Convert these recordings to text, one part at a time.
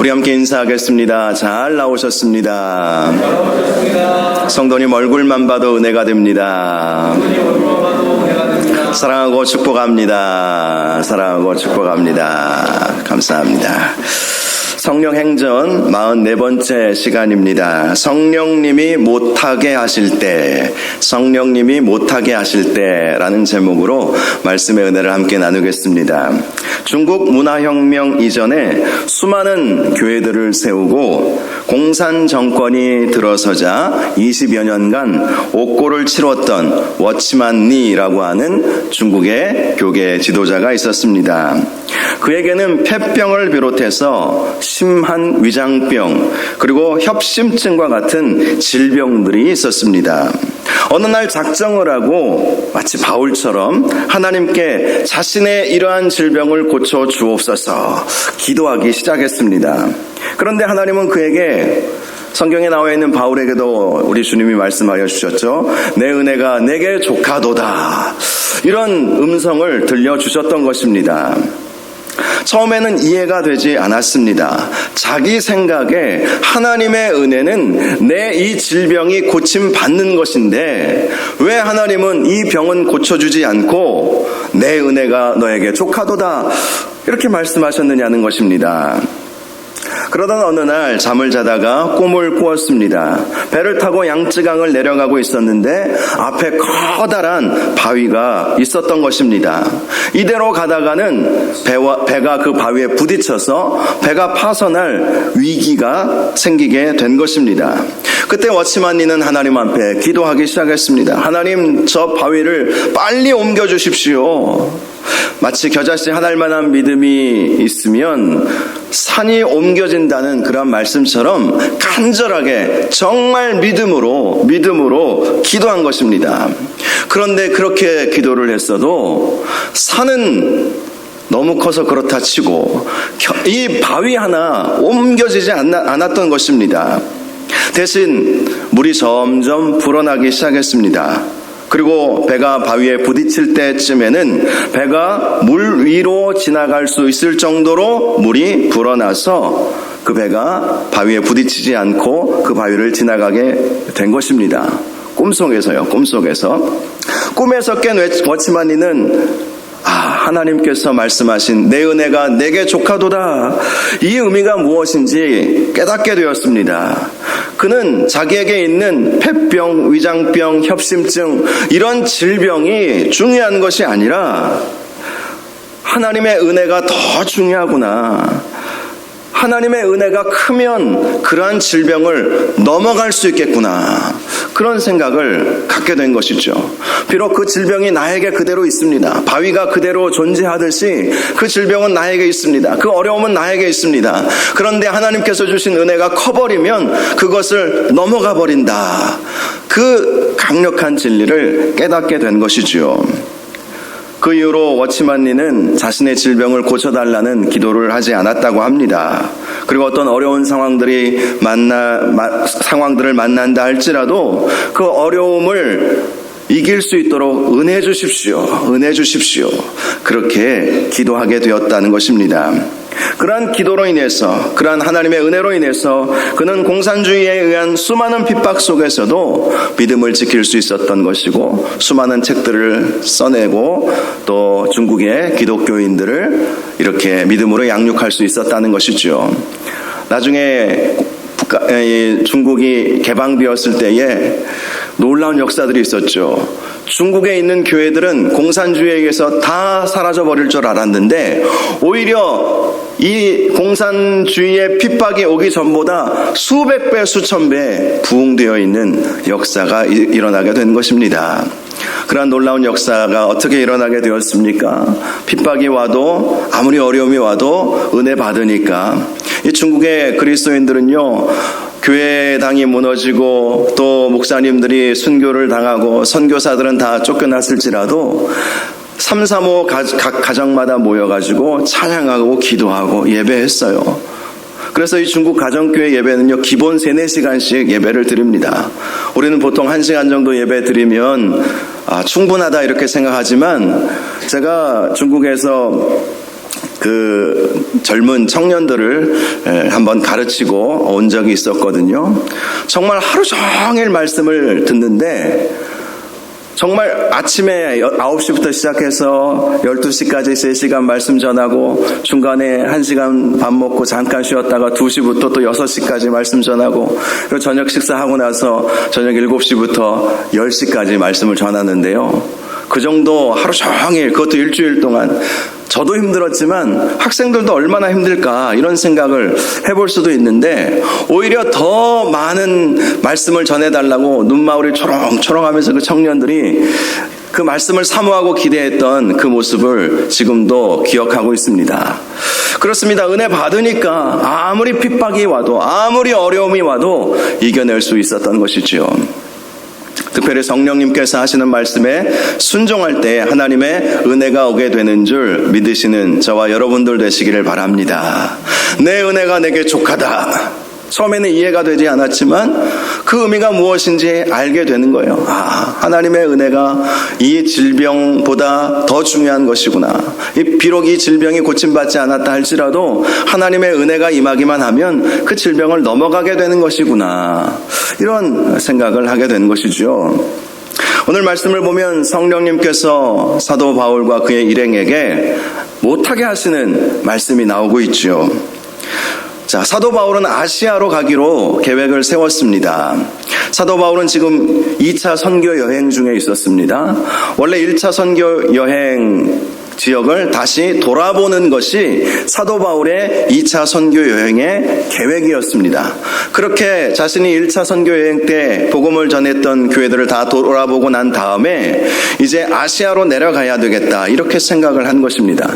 우리 함께 인사하겠습니다. 잘 나오셨습니다. 성도님 얼굴만 봐도 은혜가 됩니다. 사랑하고 축복합니다. 사랑하고 축복합니다. 감사합니다. 성령행전 44번째 시간입니다. 성령님이 못하게 하실 때, 성령님이 못하게 하실 때라는 제목으로 말씀의 은혜를 함께 나누겠습니다. 중국 문화혁명 이전에 수많은 교회들을 세우고 공산 정권이 들어서자 20여 년간 옥고를 치렀던 워치만 리라고 하는 중국의 교계 지도자가 있었습니다. 그에게는 폐병을 비롯해서 심한 위장병 그리고 협심증과 같은 질병들이 있었습니다. 어느 날 작정을 하고 마치 바울처럼 하나님께 자신의 이러한 질병을 고쳐 주옵소서 기도하기 시작했습니다. 그런데 하나님은 그에게 성경에 나와 있는 바울에게도 우리 주님이 말씀하여 주셨죠. 내 은혜가 내게 족하도다. 이런 음성을 들려주셨던 것입니다. 처음에는 이해가 되지 않았습니다. 자기 생각에 하나님의 은혜는 내 이 질병이 고침받는 것인데 왜 하나님은 이 병은 고쳐주지 않고 내 은혜가 너에게 족하도다 이렇게 말씀하셨느냐는 것입니다. 그러던 어느 날 잠을 자다가 꿈을 꾸었습니다. 배를 타고 양쯔강을 내려가고 있었는데 앞에 커다란 바위가 있었던 것입니다. 이대로 가다가는 배가 그 바위에 부딪혀서 배가 파손할 위기가 생기게 된 것입니다. 그때 워치만 리는 하나님 앞에 기도하기 시작했습니다. 하나님, 저 바위를 빨리 옮겨주십시오. 마치 겨자씨 한 알만한 믿음이 있으면 산이 옮겨진다는 그런 말씀처럼 간절하게 정말 믿음으로 기도한 것입니다. 그런데 그렇게 기도를 했어도 산은 너무 커서 그렇다 치고 이 바위 하나 옮겨지지 않았던 것입니다. 대신 물이 점점 불어나기 시작했습니다. 그리고 배가 바위에 부딪힐 때쯤에는 배가 물 위로 지나갈 수 있을 정도로 물이 불어나서 그 배가 바위에 부딪히지 않고 그 바위를 지나가게 된 것입니다. 꿈속에서요. 꿈에서 깬 워치만 리는 하나님께서 말씀하신 내 은혜가 내게 족하도다. 이 의미가 무엇인지 깨닫게 되었습니다. 그는 자기에게 있는 폐병, 위장병, 협심증 이런 질병이 중요한 것이 아니라 하나님의 은혜가 더 중요하구나. 하나님의 은혜가 크면 그러한 질병을 넘어갈 수 있겠구나. 그런 생각을 갖게 된 것이죠. 비록 그 질병이 나에게 그대로 있습니다. 바위가 그대로 존재하듯이 그 질병은 나에게 있습니다. 그 어려움은 나에게 있습니다. 그런데 하나님께서 주신 은혜가 커버리면 그것을 넘어가 버린다. 그 강력한 진리를 깨닫게 된 것이죠. 그 이후로 워치만 리는 자신의 질병을 고쳐달라는 기도를 하지 않았다고 합니다. 그리고 어떤 어려운 상황들을 만난다 할지라도 그 어려움을 이길 수 있도록 은혜 주십시오. 그렇게 기도하게 되었다는 것입니다. 그러한 기도로 인해서, 그러한 하나님의 은혜로 인해서 그는 공산주의에 의한 수많은 핍박 속에서도 믿음을 지킬 수 있었던 것이고 수많은 책들을 써내고 또 중국의 기독교인들을 이렇게 믿음으로 양육할 수 있었다는 것이죠. 나중에 중국이 개방되었을 때에 놀라운 역사들이 있었죠. 중국에 있는 교회들은 공산주의에 의해서 다 사라져버릴 줄 알았는데 오히려 이 공산주의의 핍박이 오기 전보다 수백 배, 수천 배 부흥되어 있는 역사가 일어나게 된 것입니다. 그러한 놀라운 역사가 어떻게 일어나게 되었습니까? 핍박이 와도 아무리 어려움이 와도 은혜 받으니까 이 중국의 그리스도인들은요 교회당이 무너지고 또 목사님들이 순교를 당하고 선교사들은 다 쫓겨났을지라도 335 각 가정마다 모여가지고 찬양하고 기도하고 예배했어요. 그래서 이 중국 가정교회 예배는요 기본 3-4시간씩 예배를 드립니다. 우리는 보통 1시간 정도 예배 드리면 충분하다 이렇게 생각하지만 제가 중국에서 그 젊은 청년들을 한번 가르치고 온 적이 있었거든요. 정말 하루 종일 말씀을 듣는데 정말 아침에 9시부터 시작해서 12시까지 3시간 말씀 전하고 중간에 1시간 밥 먹고 잠깐 쉬었다가 2시부터 또 6시까지 말씀 전하고 그리고 저녁 식사하고 나서 저녁 7시부터 10시까지 말씀을 전하는데요. 그 정도 하루 종일 그것도 일주일 동안 저도 힘들었지만 학생들도 얼마나 힘들까 이런 생각을 해볼 수도 있는데 오히려 더 많은 말씀을 전해달라고 눈망울이 초롱초롱하면서 그 청년들이 그 말씀을 사모하고 기대했던 그 모습을 지금도 기억하고 있습니다. 그렇습니다. 은혜 받으니까 아무리 핍박이 와도 아무리 어려움이 와도 이겨낼 수 있었던 것이지요. 특별히 성령님께서 하시는 말씀에 순종할 때 하나님의 은혜가 오게 되는 줄 믿으시는 저와 여러분들 되시기를 바랍니다. 내 은혜가 내게 족하다. 처음에는 이해가 되지 않았지만 그 의미가 무엇인지 알게 되는 거예요. 하나님의 은혜가 이 질병보다 더 중요한 것이구나. 비록 이 질병이 고침받지 않았다 할지라도 하나님의 은혜가 임하기만 하면 그 질병을 넘어가게 되는 것이구나. 이런 생각을 하게 된 것이죠. 오늘 말씀을 보면 성령님께서 사도 바울과 그의 일행에게 못하게 하시는 말씀이 나오고 있죠. 자, 사도 바울은 아시아로 가기로 계획을 세웠습니다. 사도 바울은 지금 2차 선교 여행 중에 있었습니다. 원래 1차 선교 여행 지역을 다시 돌아보는 것이 사도 바울의 2차 선교 여행의 계획이었습니다. 그렇게 자신이 1차 선교 여행 때 복음을 전했던 교회들을 다 돌아보고 난 다음에 이제 아시아로 내려가야 되겠다 이렇게 생각을 한 것입니다.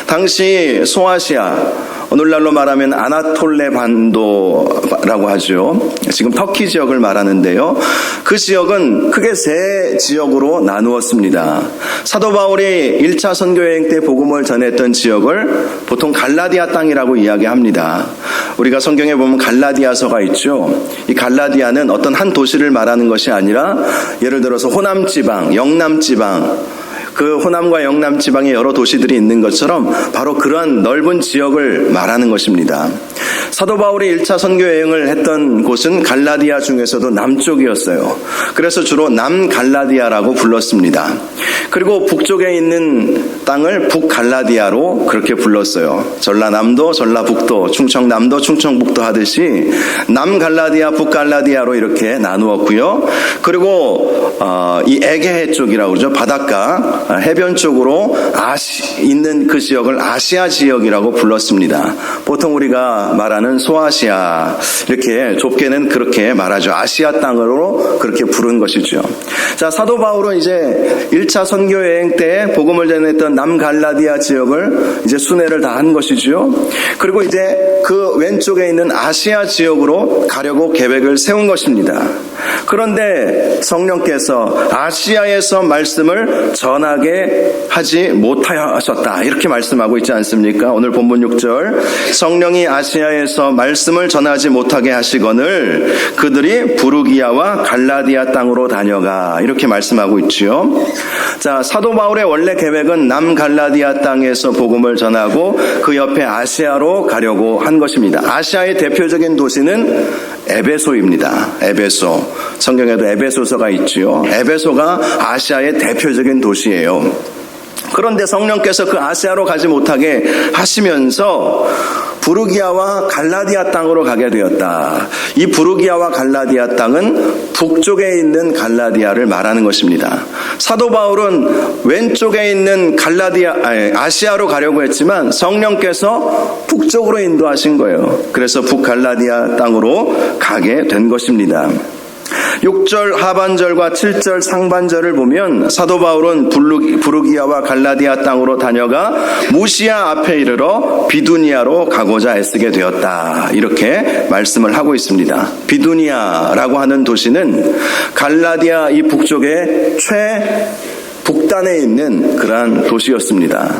당시 소아시아, 오늘날로 말하면 아나톨레 반도라고 하죠. 지금 터키 지역을 말하는데요. 그 지역은 크게 세 지역으로 나누었습니다. 사도 바울이 1차 선교여행 때 복음을 전했던 지역을 보통 갈라디아 땅이라고 이야기합니다. 우리가 성경에 보면 갈라디아서가 있죠. 이 갈라디아는 어떤 한 도시를 말하는 것이 아니라 예를 들어서 호남지방, 영남지방, 그 호남과 영남 지방에 여러 도시들이 있는 것처럼 바로 그러한 넓은 지역을 말하는 것입니다. 사도 바울이 1차 선교 여행을 했던 곳은 갈라디아 중에서도 남쪽이었어요. 그래서 주로 남갈라디아라고 불렀습니다. 그리고 북쪽에 있는 땅을 북갈라디아로 그렇게 불렀어요. 전라남도, 전라북도, 충청남도, 충청북도 하듯이 남갈라디아, 북갈라디아로 이렇게 나누었고요. 그리고 이 에게해 쪽이라고 그러죠. 바닷가 해변 쪽으로 있는 그 지역을 아시아 지역이라고 불렀습니다. 보통 우리가 말하는 소아시아, 이렇게 좁게는 그렇게 말하죠. 아시아 땅으로 그렇게 부른 것이죠. 자, 사도 바울은 이제 1차 선교 여행 때 복음을 전했던 남갈라디아 지역을 이제 순회를 다 한 것이죠. 그리고 이제 그 왼쪽에 있는 아시아 지역으로 가려고 계획을 세운 것입니다. 그런데 성령께서 아시아에서 말씀을 전하게 하지 못하셨다 이렇게 말씀하고 있지 않습니까? 오늘 본문 6절 성령이 아시아에서 말씀을 전하지 못하게 하시거늘 그들이 부르기아와 갈라디아 땅으로 다녀가 이렇게 말씀하고 있지요. 자, 사도 바울의 원래 계획은 남갈라디아 땅에서 복음을 전하고 그 옆에 아시아로 가려고 한 것입니다. 아시아의 대표적인 도시는 에베소입니다. 에베소. 성경에도 에베소서가 있지요. 에베소가 아시아의 대표적인 도시예요. 그런데 성령께서 그 아시아로 가지 못하게 하시면서 부르기아와 갈라디아 땅으로 가게 되었다. 이 부르기아와 갈라디아 땅은 북쪽에 있는 갈라디아를 말하는 것입니다. 사도 바울은 왼쪽에 있는 아시아로 가려고 했지만 성령께서 북쪽으로 인도하신 거예요. 그래서 북갈라디아 땅으로 가게 된 것입니다. 6절 하반절과 7절 상반절을 보면 사도 바울은 부르기아와 갈라디아 땅으로 다녀가 무시아 앞에 이르러 비두니아로 가고자 애쓰게 되었다. 이렇게 말씀을 하고 있습니다. 비두니아라고 하는 도시는 갈라디아 이 북쪽의 북단에 있는 그러한 도시였습니다.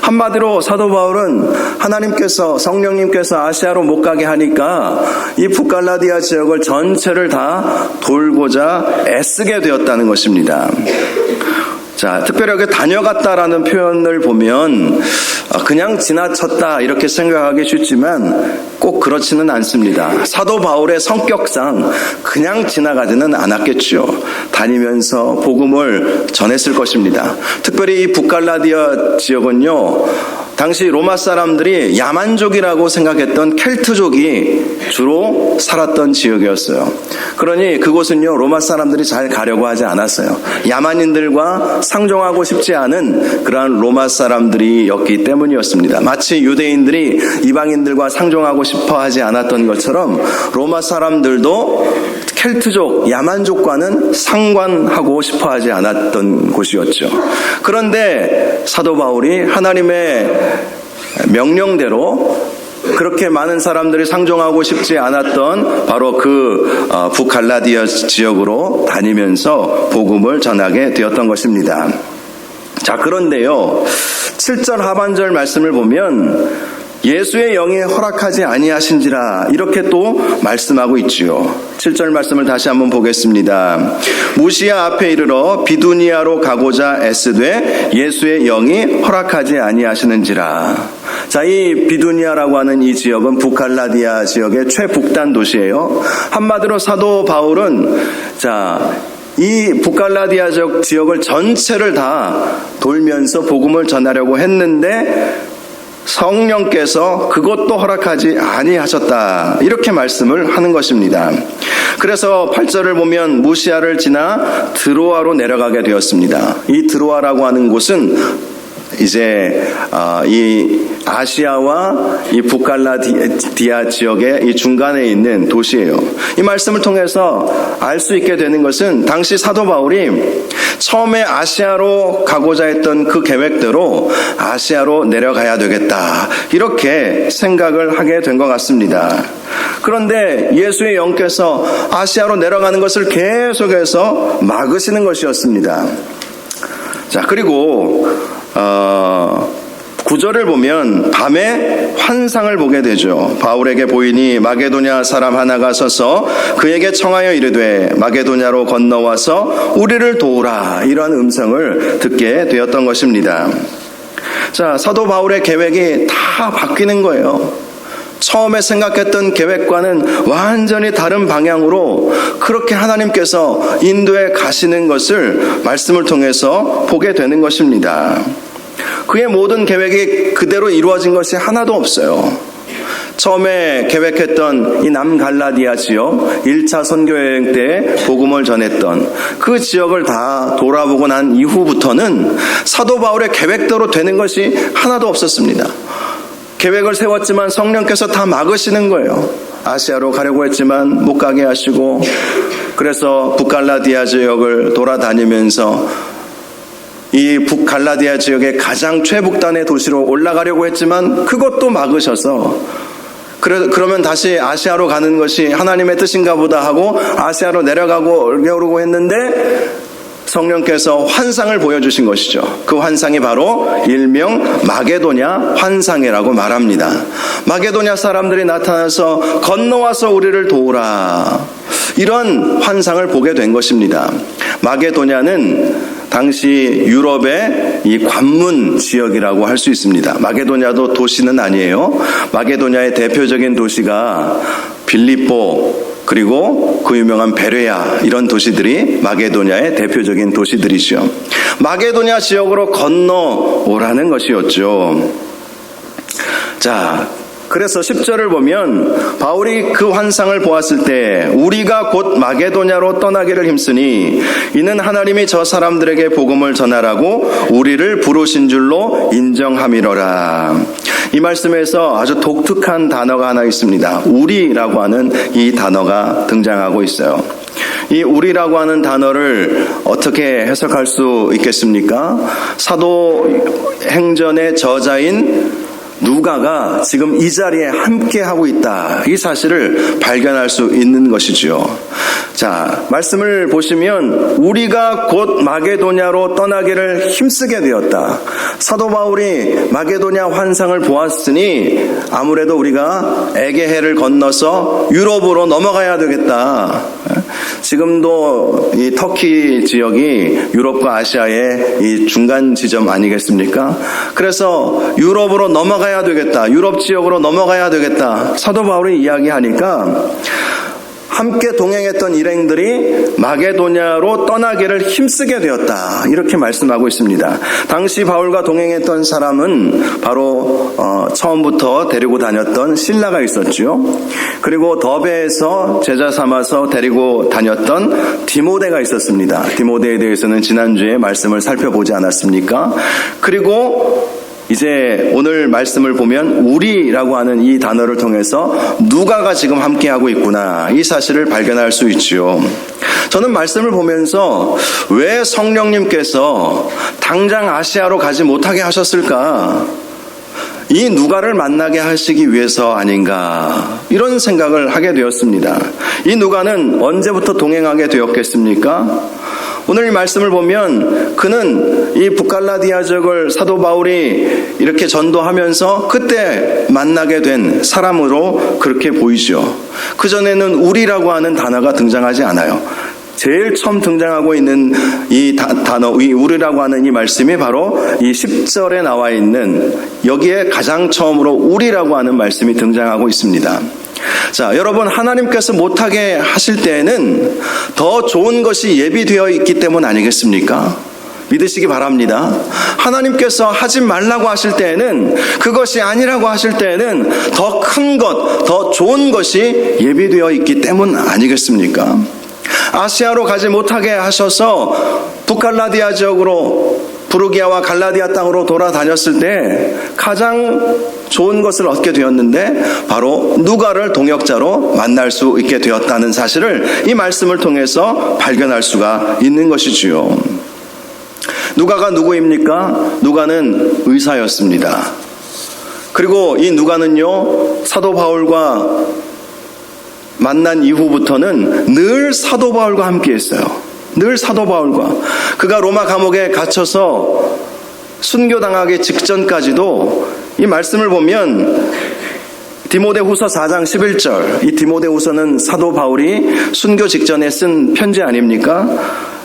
한마디로 사도 바울은 하나님께서 성령님께서 아시아로 못 가게 하니까 이 북갈라디아 지역을 전체를 다 돌고자 애쓰게 되었다는 것입니다. 자, 특별히 여기 다녀갔다라는 표현을 보면 그냥 지나쳤다 이렇게 생각하기 쉽지만 꼭 그렇지는 않습니다. 사도 바울의 성격상 그냥 지나가지는 않았겠죠. 다니면서 복음을 전했을 것입니다. 특별히 이 북갈라디아 지역은요, 당시 로마 사람들이 야만족이라고 생각했던 켈트족이 주로 살았던 지역이었어요. 그러니 그곳은요, 로마 사람들이 잘 가려고 하지 않았어요. 야만인들과 상종하고 싶지 않은 그러한 로마 사람들이었기 때문이었습니다. 마치 유대인들이 이방인들과 상종하고 싶어 하지 않았던 것처럼 로마 사람들도 켈트족, 야만족과는 상관하고 싶어 하지 않았던 곳이었죠. 그런데 사도 바울이 하나님의 명령대로 그렇게 많은 사람들이 상종하고 싶지 않았던 바로 그 북갈라디아 지역으로 다니면서 복음을 전하게 되었던 것입니다. 자, 그런데요, 7절 하반절 말씀을 보면 예수의 영이 허락하지 아니하신지라 이렇게 또 말씀하고 있지요. 7절 말씀을 다시 한번 보겠습니다. 무시아 앞에 이르러 비두니아로 가고자 애쓰되 예수의 영이 허락하지 아니하시는지라. 자, 이 비두니아라고 하는 이 지역은 북갈라디아 지역의 최북단 도시예요. 한마디로 사도 바울은 이 북갈라디아 지역을 전체를 다 돌면서 복음을 전하려고 했는데 성령께서 그것도 허락하지 아니하셨다 이렇게 말씀을 하는 것입니다. 그래서 8절을 보면 무시아를 지나 드로아로 내려가게 되었습니다. 이 드로아라고 하는 곳은 이제 이 아시아와 이 북갈라디아 지역의 이 중간에 있는 도시예요. 이 말씀을 통해서 알 수 있게 되는 것은 당시 사도 바울이 처음에 아시아로 가고자 했던 그 계획대로 아시아로 내려가야 되겠다 이렇게 생각을 하게 된 것 같습니다. 그런데 예수의 영께서 아시아로 내려가는 것을 계속해서 막으시는 것이었습니다. 자, 그리고 9절을 보면 밤에 환상을 보게 되죠. 바울에게 보이니 마게도냐 사람 하나가 서서 그에게 청하여 이르되 마게도냐로 건너와서 우리를 도우라 이러한 음성을 듣게 되었던 것입니다. 자, 사도 바울의 계획이 다 바뀌는 거예요. 처음에 생각했던 계획과는 완전히 다른 방향으로 그렇게 하나님께서 인도해 가시는 것을 말씀을 통해서 보게 되는 것입니다. 그의 모든 계획이 그대로 이루어진 것이 하나도 없어요. 처음에 계획했던 이 남갈라디아 지역 1차 선교여행 때 복음을 전했던 그 지역을 다 돌아보고 난 이후부터는 사도 바울의 계획대로 되는 것이 하나도 없었습니다. 계획을 세웠지만 성령께서 다 막으시는 거예요. 아시아로 가려고 했지만 못 가게 하시고, 그래서 북갈라디아 지역을 돌아다니면서 이 북갈라디아 지역의 가장 최북단의 도시로 올라가려고 했지만 그것도 막으셔서 그러면 다시 아시아로 가는 것이 하나님의 뜻인가 보다 하고 아시아로 내려가려고 했는데 성령께서 환상을 보여주신 것이죠. 그 환상이 바로 일명 마게도냐 환상이라고 말합니다. 마게도냐 사람들이 나타나서 건너와서 우리를 도우라 이런 환상을 보게 된 것입니다. 마게도냐는 당시 유럽의 이 관문 지역이라고 할 수 있습니다. 마게도냐도 도시는 아니에요. 마게도냐의 대표적인 도시가 빌립보 그리고 그 유명한 베레아 이런 도시들이 마게도냐의 대표적인 도시들이죠. 마게도냐 지역으로 건너오라는 것이었죠. 자, 그래서 10절을 보면 바울이 그 환상을 보았을 때 우리가 곧 마게도냐로 떠나기를 힘쓰니 이는 하나님이 저 사람들에게 복음을 전하라고 우리를 부르신 줄로 인정함이로라. 이 말씀에서 아주 독특한 단어가 하나 있습니다. 우리라고 하는 이 단어가 등장하고 있어요. 이 우리라고 하는 단어를 어떻게 해석할 수 있겠습니까? 사도행전의 저자인 누가가 지금 이 자리에 함께 하고 있다. 이 사실을 발견할 수 있는 것이죠. 자, 말씀을 보시면 우리가 곧 마게도냐로 떠나기를 힘쓰게 되었다. 사도 바울이 마게도냐 환상을 보았으니 아무래도 우리가 에게해를 건너서 유럽으로 넘어가야 되겠다. 지금도 이 터키 지역이 유럽과 아시아의 이 중간 지점 아니겠습니까? 그래서 유럽으로 넘어가야 되겠다. 유럽 지역으로 넘어가야 되겠다. 사도 바울이 이야기하니까 함께 동행했던 일행들이 마게도냐로 떠나기를 힘쓰게 되었다. 이렇게 말씀하고 있습니다. 당시 바울과 동행했던 사람은 바로 처음부터 데리고 다녔던 실라가 있었죠. 그리고 더베에서 제자 삼아서 데리고 다녔던 디모데가 있었습니다. 디모데에 대해서는 지난주에 말씀을 살펴보지 않았습니까? 그리고 이제 오늘 말씀을 보면 우리라고 하는 이 단어를 통해서 누가가 지금 함께하고 있구나, 이 사실을 발견할 수 있지요. 저는 말씀을 보면서 왜 성령님께서 당장 아시아로 가지 못하게 하셨을까? 이 누가를 만나게 하시기 위해서 아닌가, 이런 생각을 하게 되었습니다. 이 누가는 언제부터 동행하게 되었겠습니까? 오늘 이 말씀을 보면 그는 이 북갈라디아 지역을 사도 바울이 이렇게 전도하면서 그때 만나게 된 사람으로 그렇게 보이죠. 그전에는 우리라고 하는 단어가 등장하지 않아요. 제일 처음 등장하고 있는 이 단어, 이 우리라고 하는 이 말씀이 바로 이 10절에 나와 있는, 여기에 가장 처음으로 우리라고 하는 말씀이 등장하고 있습니다. 자, 여러분, 하나님께서 못하게 하실 때에는 더 좋은 것이 예비되어 있기 때문 아니겠습니까? 믿으시기 바랍니다. 하나님께서 하지 말라고 하실 때에는, 그것이 아니라고 하실 때에는 더 큰 것, 더 좋은 것이 예비되어 있기 때문 아니겠습니까? 아시아로 가지 못하게 하셔서 북갈라디아 지역으로, 부르기아와 갈라디아 땅으로 돌아다녔을 때 가장 좋은 것을 얻게 되었는데 바로 누가를 동역자로 만날 수 있게 되었다는 사실을 이 말씀을 통해서 발견할 수가 있는 것이지요. 누가가 누구입니까? 누가는 의사였습니다. 그리고 이 누가는요, 사도 바울과 만난 이후부터는 늘 사도 바울과 함께 했어요. 늘 사도 바울과. 그가 로마 감옥에 갇혀서 순교당하기 직전까지도 이 말씀을 보면 디모데후서 4장 11절, 이 디모데후서는 사도 바울이 순교 직전에 쓴 편지 아닙니까?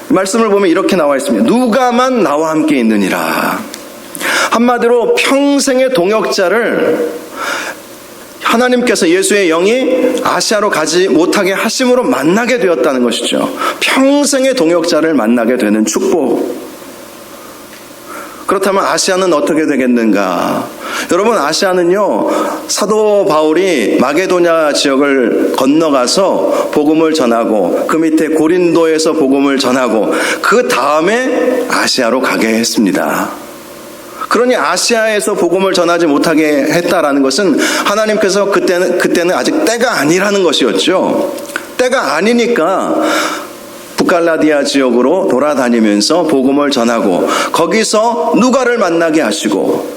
말씀을 보면 이렇게 나와 있습니다. 누가만 나와 함께 있느니라. 한마디로 평생의 동역자를 하나님께서, 예수의 영이 아시아로 가지 못하게 하심으로 만나게 되었다는 것이죠. 평생의 동역자를 만나게 되는 축복. 그렇다면 아시아는 어떻게 되겠는가? 여러분, 아시아는요, 사도 바울이 마게도냐 지역을 건너가서 복음을 전하고 그 밑에 고린도에서 복음을 전하고 그 다음에 아시아로 가게 했습니다. 그러니 아시아에서 복음을 전하지 못하게 했다라는 것은 하나님께서 그때는 아직 때가 아니라는 것이었죠. 때가 아니니까 북갈라디아 지역으로 돌아다니면서 복음을 전하고 거기서 누가를 만나게 하시고,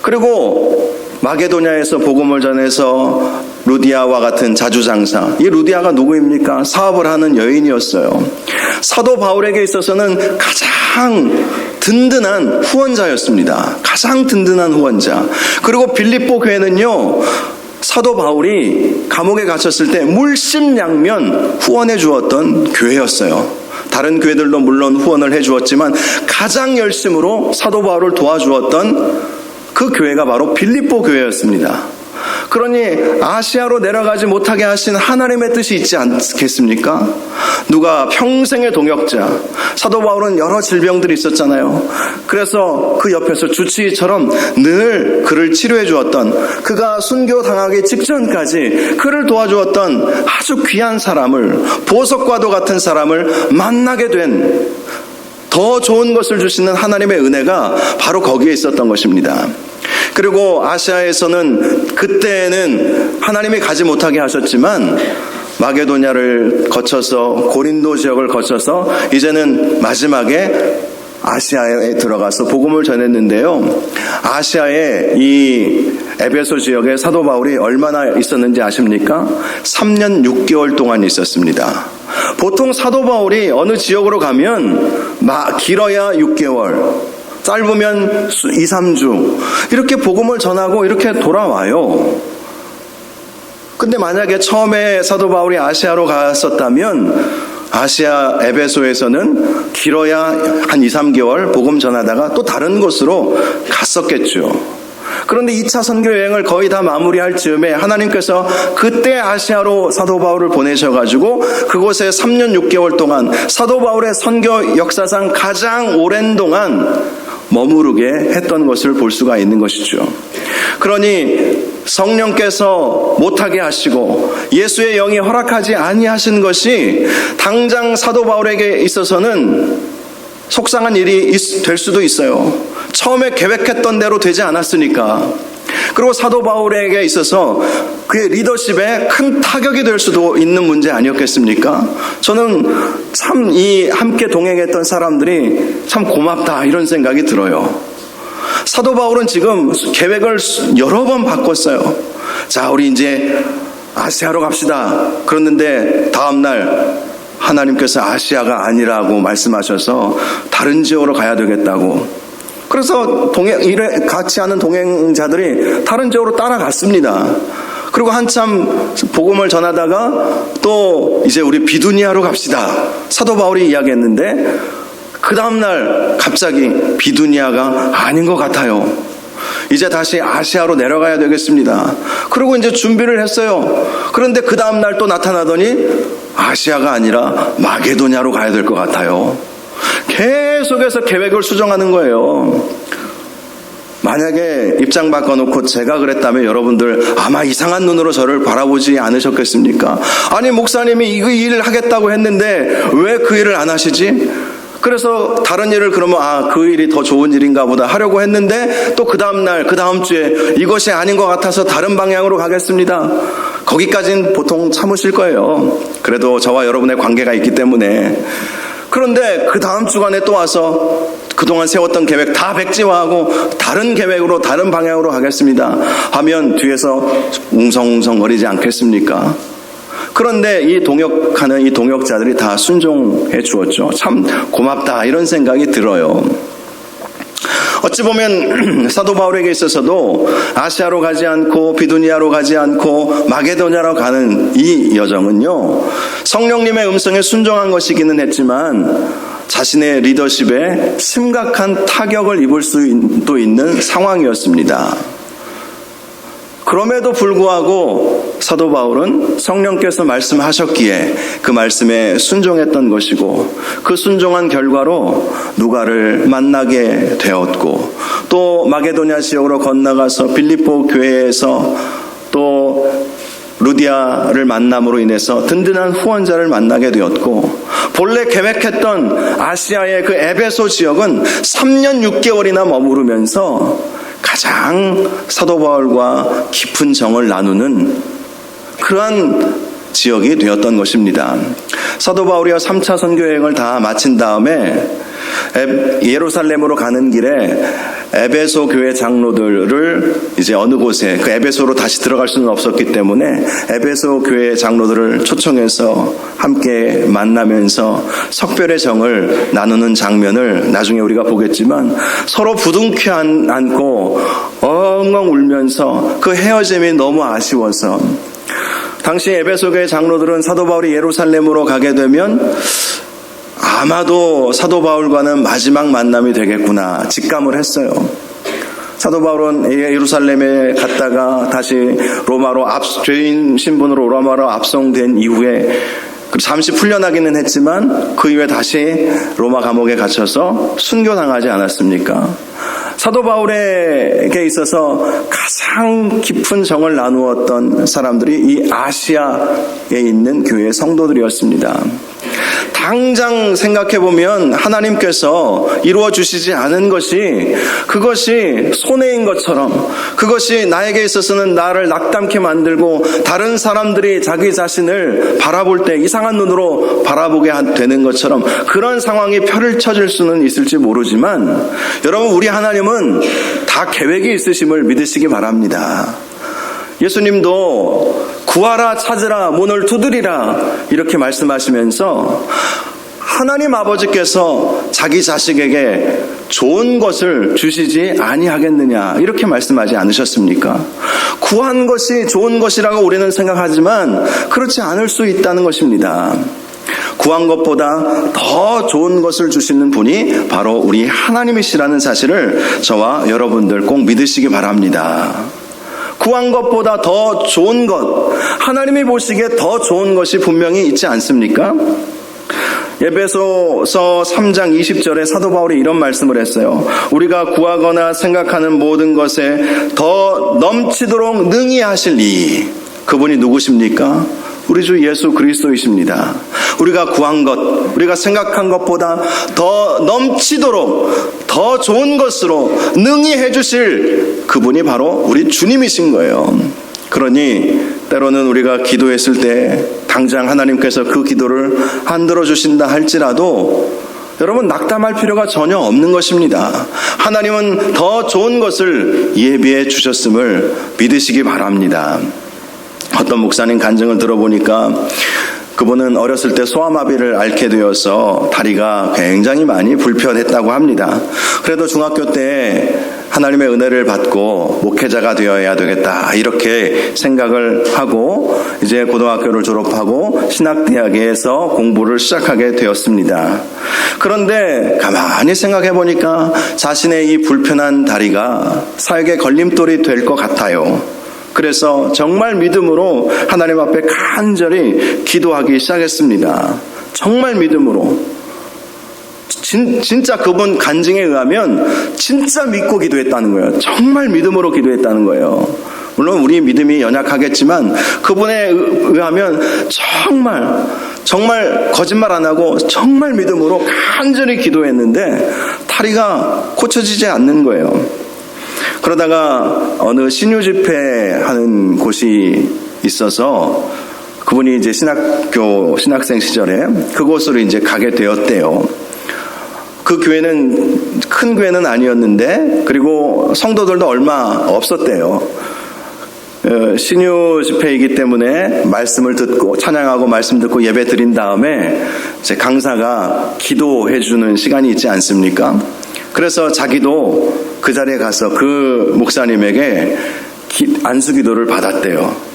그리고 마게도냐에서 복음을 전해서 루디아와 같은 자주장사, 이 루디아가 누구입니까? 사업을 하는 여인이었어요. 사도 바울에게 있어서는 가장 든든한 후원자였습니다. 가장 든든한 후원자. 그리고 빌립보 교회는요, 사도 바울이 감옥에 갇혔을 때 물심양면 후원해 주었던 교회였어요. 다른 교회들도 물론 후원을 해 주었지만 가장 열심으로 사도 바울을 도와주었던 그 교회가 바로 빌립보 교회였습니다. 그러니 아시아로 내려가지 못하게 하신 하나님의 뜻이 있지 않겠습니까? 누가 평생의 동역자, 사도 바울은 여러 질병들이 있었잖아요. 그래서 그 옆에서 주치의처럼 늘 그를 치료해 주었던, 그가 순교당하기 직전까지 그를 도와주었던 아주 귀한 사람을, 보석과도 같은 사람을 만나게 된, 더 좋은 것을 주시는 하나님의 은혜가 바로 거기에 있었던 것입니다. 그리고 아시아에서는 그때는 하나님이 가지 못하게 하셨지만 마게도냐를 거쳐서 고린도 지역을 거쳐서 이제는 마지막에 아시아에 들어가서 복음을 전했는데요. 아시아의 이 에베소 지역에 사도 바울이 얼마나 있었는지 아십니까? 3년 6개월 동안 있었습니다. 보통 사도 바울이 어느 지역으로 가면 길어야 6개월, 짧으면 2, 3주 이렇게 복음을 전하고 이렇게 돌아와요. 근데 만약에 처음에 사도 바울이 아시아로 갔었다면 아시아 에베소에서는 길어야 한 2, 3개월 복음 전하다가 또 다른 곳으로 갔었겠죠. 그런데 2차 선교 여행을 거의 다 마무리할 즈음에 하나님께서 그때 아시아로 사도 바울을 보내셔가지고 그곳에 3년 6개월 동안 사도 바울의 선교 역사상 가장 오랜 동안 머무르게 했던 것을 볼 수가 있는 것이죠. 그러니 성령께서 못하게 하시고 예수의 영이 허락하지 아니하신 것이 당장 사도 바울에게 있어서는 속상한 일이 될 수도 있어요. 처음에 계획했던 대로 되지 않았으니까. 그리고 사도 바울에게 있어서 그의 리더십에 큰 타격이 될 수도 있는 문제 아니었겠습니까? 저는 참 이 함께 동행했던 사람들이 참 고맙다 이런 생각이 들어요. 사도 바울은 지금 계획을 여러 번 바꿨어요. 자, 우리 이제 아시아로 갑시다. 그랬는데 다음날 하나님께서 아시아가 아니라고 말씀하셔서 다른 지역으로 가야 되겠다고. 그래서 같이 하는 동행자들이 다른 지역으로 따라갔습니다. 그리고 한참 복음을 전하다가 또 이제 우리 비두니아로 갑시다. 사도 바울이 이야기했는데 그 다음날 갑자기 비두니아가 아닌 것 같아요. 이제 다시 아시아로 내려가야 되겠습니다. 그리고 이제 준비를 했어요. 그런데 그 다음날 또 나타나더니 아시아가 아니라 마게도냐로 가야 될 것 같아요. 계속해서 계획을 수정하는 거예요. 만약에 입장 바꿔놓고 제가 그랬다면 여러분들 아마 이상한 눈으로 저를 바라보지 않으셨겠습니까? 아니, 목사님이 이 일을 하겠다고 했는데 왜 그 일을 안 하시지? 그래서 다른 일을 그러면 그 일이 더 좋은 일인가 보다 하려고 했는데 또 그 다음날 그 다음 주에 이것이 아닌 것 같아서 다른 방향으로 가겠습니다. 거기까지는 보통 참으실 거예요. 그래도 저와 여러분의 관계가 있기 때문에. 그런데 그 다음 주간에 또 와서 그동안 세웠던 계획 다 백지화하고 다른 계획으로 다른 방향으로 가겠습니다 하면 뒤에서 웅성웅성거리지 않겠습니까? 그런데 이 동역자들이 다 순종해 주었죠. 참 고맙다 이런 생각이 들어요. 어찌 보면 사도 바울에게 있어서도 아시아로 가지 않고 비두니아로 가지 않고 마게도냐로 가는 이 여정은요, 성령님의 음성에 순종한 것이기는 했지만 자신의 리더십에 심각한 타격을 입을 수도 있는 상황이었습니다. 그럼에도 불구하고 사도 바울은 성령께서 말씀하셨기에 그 말씀에 순종했던 것이고, 그 순종한 결과로 누가를 만나게 되었고, 또 마게도냐 지역으로 건너가서 빌립보 교회에서 또 루디아를 만남으로 인해서 든든한 후원자를 만나게 되었고, 본래 계획했던 아시아의 그 에베소 지역은 3년 6개월이나 머무르면서 가장 사도 바울과 깊은 정을 나누는 그러한 지역이 되었던 것입니다. 사도 바울이와 3차 선교 여행을 다 마친 다음에 예루살렘으로 가는 길에 에베소 교회 장로들을 이제 어느 곳에, 그 에베소로 다시 들어갈 수는 없었기 때문에 에베소 교회 장로들을 초청해서 함께 만나면서 석별의 정을 나누는 장면을 나중에 우리가 보겠지만, 서로 부둥켜 안고 엉엉 울면서 그 헤어짐이 너무 아쉬워서, 당시 에베소 교회 장로들은 사도 바울이 예루살렘으로 가게 되면 아마도 사도 바울과는 마지막 만남이 되겠구나 직감을 했어요. 사도 바울은 예루살렘에 갔다가 다시 로마로 죄인 신분으로 로마로 압송된 이후에 잠시 풀려나기는 했지만 그 이후에 다시 로마 감옥에 갇혀서 순교당하지 않았습니까? 사도 바울에게 있어서 가장 깊은 정을 나누었던 사람들이 이 아시아에 있는 교회 성도들이었습니다. 당장 생각해보면 하나님께서 이루어 주시지 않은 것이, 그것이 손해인 것처럼, 그것이 나에게 있어서는 나를 낙담케 만들고 다른 사람들이 자기 자신을 바라볼 때 이상한 눈으로 바라보게 되는 것처럼 그런 상황이 펼쳐질 수는 있을지 모르지만, 여러분, 우리 하나님은 다 계획이 있으심을 믿으시기 바랍니다. 예수님도 구하라 찾으라 문을 두드리라 이렇게 말씀하시면서 하나님 아버지께서 자기 자식에게 좋은 것을 주시지 아니하겠느냐 이렇게 말씀하지 않으셨습니까? 구한 것이 좋은 것이라고 우리는 생각하지만 그렇지 않을 수 있다는 것입니다. 구한 것보다 더 좋은 것을 주시는 분이 바로 우리 하나님이시라는 사실을 저와 여러분들 꼭 믿으시기 바랍니다. 구한 것보다 더 좋은 것, 하나님이 보시기에 더 좋은 것이 분명히 있지 않습니까? 에베소서 3장 20절에 사도 바울이 이런 말씀을 했어요. 우리가 구하거나 생각하는 모든 것에 더 넘치도록 능히 하실 이, 그분이 누구십니까? 우리 주 예수 그리스도이십니다. 우리가 구한 것, 우리가 생각한 것보다 더 넘치도록 더 좋은 것으로 능히 해주실 그분이 바로 우리 주님이신 거예요. 그러니 때로는 우리가 기도했을 때 당장 하나님께서 그 기도를 안 들어주신다 할지라도 여러분 낙담할 필요가 전혀 없는 것입니다. 하나님은 더 좋은 것을 예비해 주셨음을 믿으시기 바랍니다. 어떤 목사님 간증을 들어보니까 그분은 어렸을 때 소아마비를 앓게 되어서 다리가 굉장히 많이 불편했다고 합니다. 그래도 중학교 때 하나님의 은혜를 받고 목회자가 되어야 되겠다 이렇게 생각을 하고 이제 고등학교를 졸업하고 신학대학에서 공부를 시작하게 되었습니다. 그런데 가만히 생각해 보니까 자신의 이 불편한 다리가 사역의 걸림돌이 될 것 같아요. 그래서 정말 믿음으로 하나님 앞에 간절히 기도하기 시작했습니다. 정말 믿음으로. 진짜 그분 간증에 의하면 진짜 믿고 기도했다는 거예요. 정말 믿음으로 기도했다는 거예요. 물론 우리 믿음이 연약하겠지만 그분에 의하면 정말 거짓말 안 하고 정말 믿음으로 간절히 기도했는데 다리가 고쳐지지 않는 거예요. 그러다가 어느 신유 집회하는 곳이 있어서 그분이 이제 신학생 시절에 그곳으로 이제 가게 되었대요. 그 교회는 큰 교회는 아니었는데 그리고 성도들도 얼마 없었대요. 신유 집회이기 때문에 말씀을 듣고 찬양하고 말씀 듣고 예배 드린 다음에 이제 강사가 기도해 주는 시간이 있지 않습니까? 그래서 자기도 그 자리에 가서 그 목사님에게 안수기도를 받았대요.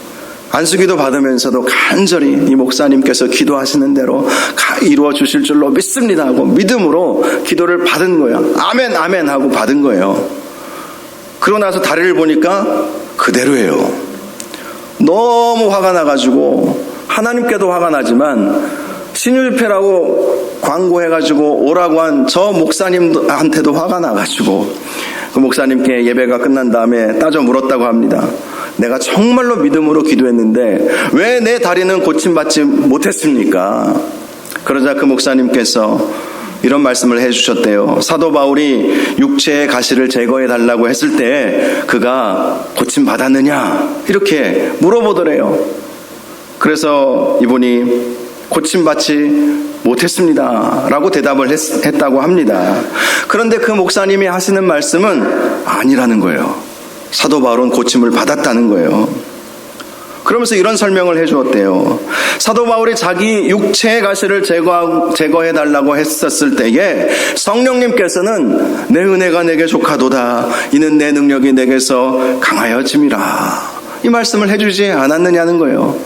안수기도 받으면서도 간절히 이 목사님께서 기도하시는 대로 이루어 주실 줄로 믿습니다 하고 믿음으로 기도를 받은 거예요. 아멘 아멘 하고 받은 거예요. 그러고 나서 다리를 보니까 그대로예요. 너무 화가 나가지고 하나님께도 화가 나지만 신유집회라고 광고해가지고 오라고 한 저 목사님한테도 화가 나가지고 그 목사님께 예배가 끝난 다음에 따져 물었다고 합니다. 내가 정말로 믿음으로 기도했는데 왜 내 다리는 고침받지 못했습니까? 그러자 그 목사님께서 이런 말씀을 해주셨대요. 사도 바울이 육체의 가시를 제거해 달라고 했을 때 그가 고침받았느냐 이렇게 물어보더래요. 그래서 이분이 고침받지 못했습니다 라고 대답을 했다고 합니다. 그런데 그 목사님이 하시는 말씀은 아니라는 거예요. 사도 바울은 고침을 받았다는 거예요. 그러면서 이런 설명을 해주었대요. 사도 바울이 자기 육체의 가시를 제거해 달라고 했었을 때에 성령님께서는 내 은혜가 내게 족하도다 이는 내 능력이 내게서 강하여짐이라 이 말씀을 해주지 않았느냐는 거예요.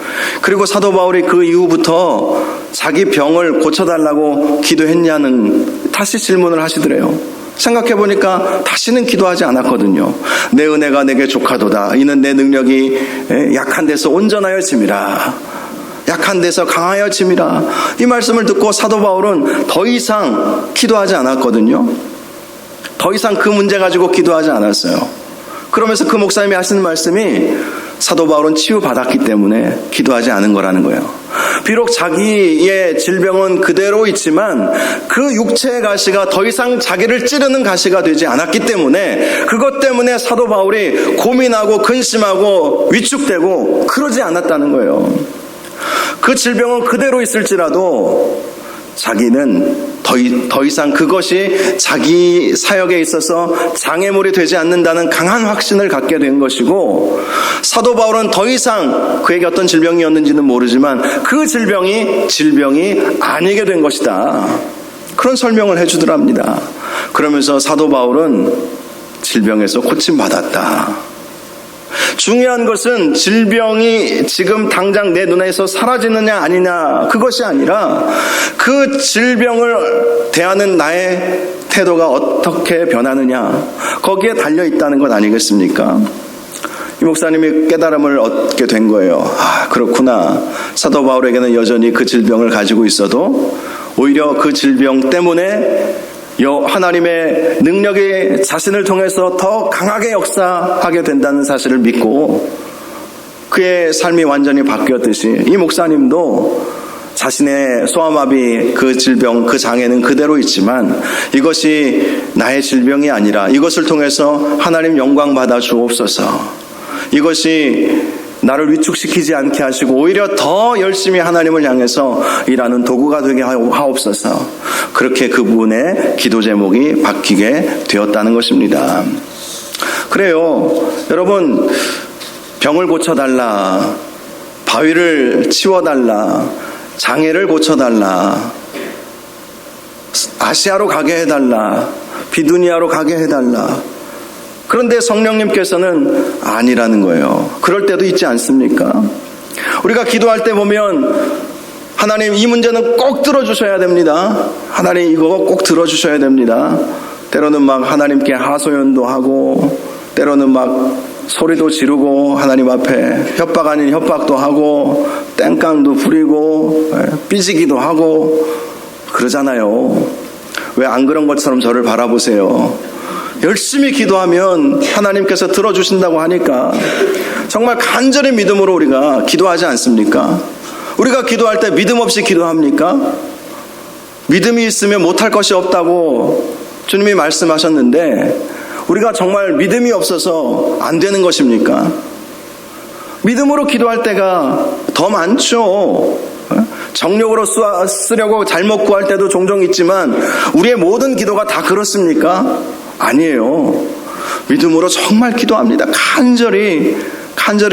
그리고 사도 바울이 그 이후부터 자기 병을 고쳐달라고 기도했냐는 다시 질문을 하시더래요. 생각해보니까 다시는 기도하지 않았거든요. 내 은혜가 내게 족하도다 이는 내 능력이 약한 데서 온전하여짐이라 약한 데서 강하여짐이라 이 말씀을 듣고 사도 바울은 더 이상 기도하지 않았거든요. 더 이상 그 문제 가지고 기도하지 않았어요. 그러면서 그 목사님이 하시는 말씀이 사도 바울은 치유받았기 때문에 기도하지 않은 거라는 거예요. 비록 자기의 질병은 그대로 있지만 그 육체의 가시가 더 이상 자기를 찌르는 가시가 되지 않았기 때문에 그것 때문에 사도 바울이 고민하고 근심하고 위축되고 그러지 않았다는 거예요. 그 질병은 그대로 있을지라도 자기는 더 이상 그것이 자기 사역에 있어서 장애물이 되지 않는다는 강한 확신을 갖게 된 것이고, 사도 바울은 더 이상 그에게 어떤 질병이었는지는 모르지만 그 질병이 아니게 된 것이다, 그런 설명을 해주더랍니다. 그러면서 사도 바울은 질병에서 고침받았다. 중요한 것은 질병이 지금 당장 내 눈에서 사라지느냐 아니냐, 그것이 아니라 그 질병을 대하는 나의 태도가 어떻게 변하느냐, 거기에 달려있다는 것 아니겠습니까? 이 목사님이 깨달음을 얻게 된 거예요. 아, 그렇구나. 사도 바울에게는 여전히 그 질병을 가지고 있어도 오히려 그 질병 때문에 하나님의 능력이 자신을 통해서 더 강하게 역사하게 된다는 사실을 믿고 그의 삶이 완전히 바뀌었듯이, 이 목사님도 자신의 소아마비 그 질병, 그 장애는 그대로 있지만 이것이 나의 질병이 아니라 이것을 통해서 하나님 영광 받아 주옵소서, 이것이 나를 위축시키지 않게 하시고 오히려 더 열심히 하나님을 향해서 일하는 도구가 되게 하옵소서, 그렇게 그분의 기도 제목이 바뀌게 되었다는 것입니다. 그래요, 여러분, 병을 고쳐달라, 바위를 치워달라, 장애를 고쳐달라, 아시아로 가게 해달라, 비두니아로 가게 해달라, 그런데 성령님께서는 아니라는 거예요. 그럴 때도 있지 않습니까? 우리가 기도할 때 보면 하나님, 이 문제는 꼭 들어주셔야 됩니다. 하나님, 이거 꼭 들어주셔야 됩니다. 때로는 막 하나님께 하소연도 하고, 때로는 막 소리도 지르고, 하나님 앞에 협박 아닌 협박도 하고, 땡깡도 부리고, 삐지기도 하고 그러잖아요. 왜 안 그런 것처럼 저를 바라보세요. 열심히 기도하면 하나님께서 들어주신다고 하니까 정말 간절히 믿음으로 우리가 기도하지 않습니까? 우리가 기도할 때 믿음 없이 기도합니까? 믿음이 있으면 못할 것이 없다고 주님이 말씀하셨는데 우리가 정말 믿음이 없어서 안 되는 것입니까? 믿음으로 기도할 때가 더 많죠. 정욕으로 쓰려고 잘못 구할 때도 종종 있지만 우리의 모든 기도가 다 그렇습니까? 아니에요. 믿음으로 정말 기도합니다. 간절히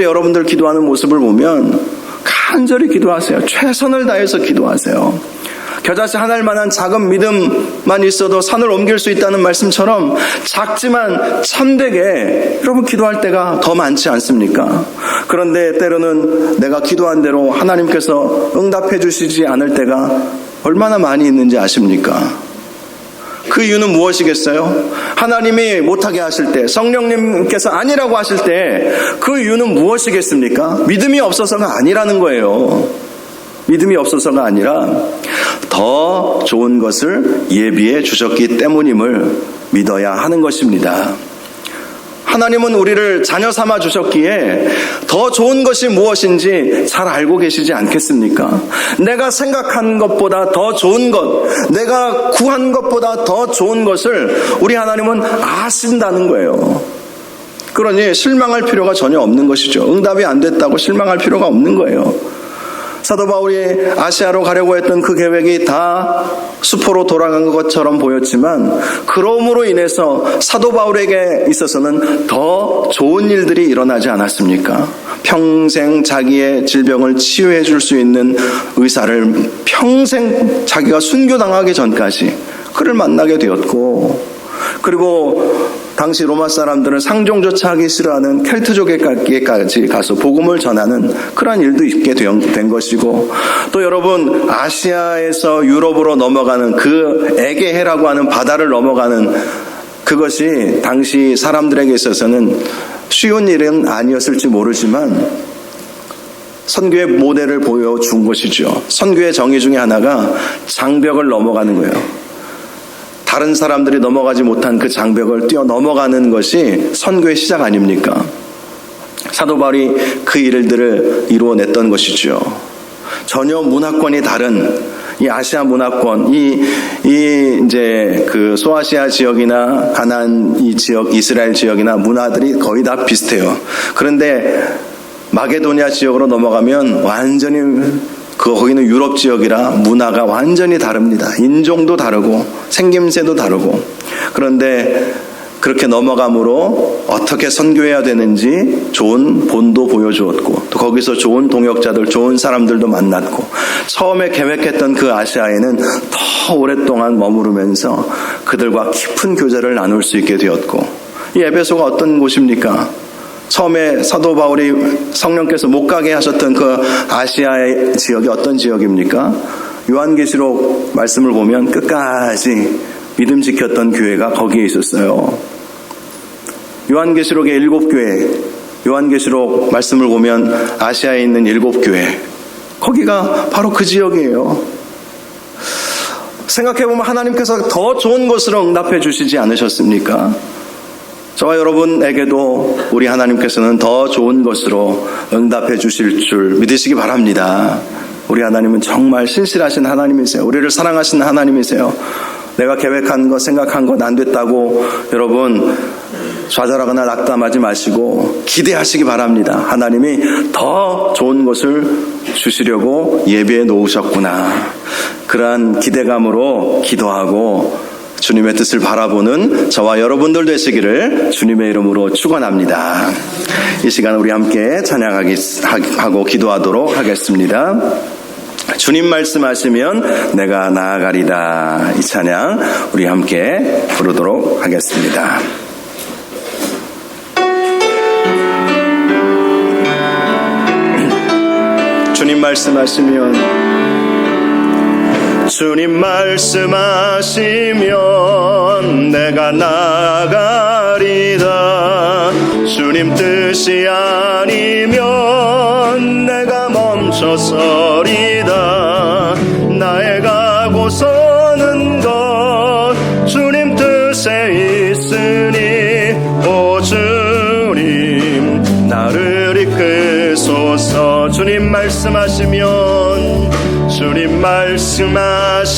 여러분들 기도하는 모습을 보면 간절히 기도하세요. 최선을 다해서 기도하세요. 겨자씨 하나일 만한 작은 믿음만 있어도 산을 옮길 수 있다는 말씀처럼 작지만 참되게 여러분 기도할 때가 더 많지 않습니까? 그런데 때로는 내가 기도한 대로 하나님께서 응답해 주시지 않을 때가 얼마나 많이 있는지 아십니까? 그 이유는 무엇이겠어요? 하나님이 못하게 하실 때, 성령님께서 아니라고 하실 때 그 이유는 무엇이겠습니까? 믿음이 없어서가 아니라는 거예요. 믿음이 없어서가 아니라 더 좋은 것을 예비해 주셨기 때문임을 믿어야 하는 것입니다. 하나님은 우리를 자녀 삼아 주셨기에 더 좋은 것이 무엇인지 잘 알고 계시지 않겠습니까? 내가 생각한 것보다 더 좋은 것, 내가 구한 것보다 더 좋은 것을 우리 하나님은 아신다는 거예요. 그러니 실망할 필요가 전혀 없는 것이죠. 응답이 안 됐다고 실망할 필요가 없는 거예요. 사도 바울이 아시아로 가려고 했던 그 계획이 다 수포로 돌아간 것처럼 보였지만 그러므로 인해서 사도 바울에게 있어서는 더 좋은 일들이 일어나지 않았습니까? 평생 자기의 질병을 치유해 줄 수 있는 의사를 평생 자기가 순교당하기 전까지 그를 만나게 되었고, 그리고 당시 로마 사람들은 상종조차 하기 싫어하는 켈트족에까지 가서 복음을 전하는 그런 일도 있게 된 것이고, 또 여러분 아시아에서 유럽으로 넘어가는 그 에게해라고 하는 바다를 넘어가는 그것이 당시 사람들에게 있어서는 쉬운 일은 아니었을지 모르지만 선교의 모델을 보여준 것이죠. 선교의 정의 중에 하나가 장벽을 넘어가는 거예요. 다른 사람들이 넘어가지 못한 그 장벽을 뛰어넘어가는 것이 선교의 시작 아닙니까? 사도 바울이 그 일들을 이루어냈던 것이죠. 전혀 문화권이 다른 이 아시아 문화권, 이제 그 소아시아 지역이나 가나안 이 지역, 이스라엘 지역이나 문화들이 거의 다 비슷해요. 그런데 마게도니아 지역으로 넘어가면 완전히 거기는 유럽 지역이라 문화가 완전히 다릅니다. 인종도 다르고 생김새도 다르고. 그런데 그렇게 넘어감으로 어떻게 선교해야 되는지 좋은 본도 보여주었고, 또 거기서 좋은 동역자들, 좋은 사람들도 만났고, 처음에 계획했던 그 아시아에는 더 오랫동안 머무르면서 그들과 깊은 교제를 나눌 수 있게 되었고, 이 에베소가 어떤 곳입니까? 처음에 사도 바울이 성령께서 못 가게 하셨던 그 아시아의 지역이 어떤 지역입니까? 요한계시록 말씀을 보면 끝까지 믿음 지켰던 교회가 거기에 있었어요. 요한계시록의 7교회, 요한계시록 말씀을 보면 아시아에 있는 7교회, 거기가 바로 그 지역이에요. 생각해보면 하나님께서 더 좋은 것으로 응답해 주시지 않으셨습니까? 저와 여러분에게도 우리 하나님께서는 더 좋은 것으로 응답해 주실 줄 믿으시기 바랍니다. 우리 하나님은 정말 신실하신 하나님이세요. 우리를 사랑하시는 하나님이세요. 내가 계획한 것, 생각한 것 안 됐다고 여러분 좌절하거나 낙담하지 마시고 기대하시기 바랍니다. 하나님이 더 좋은 것을 주시려고 예비해 놓으셨구나. 그러한 기대감으로 기도하고 주님의 뜻을 바라보는 저와 여러분들 되시기를 주님의 이름으로 축원합니다. 이 시간 우리 함께 찬양하고 기도하도록 하겠습니다. 주님 말씀하시면 내가 나아가리다. 이 찬양 우리 함께 부르도록 하겠습니다. 주님 말씀하시면 주님 말씀하시면 내가 나아가리다. 주님 뜻이 아니면 내가 멈춰서리다. 나의 가고 서는 것 주님 뜻에 있으니 오 주님 나를 이끄소서. 주님 말씀하시면 주님 말씀하시면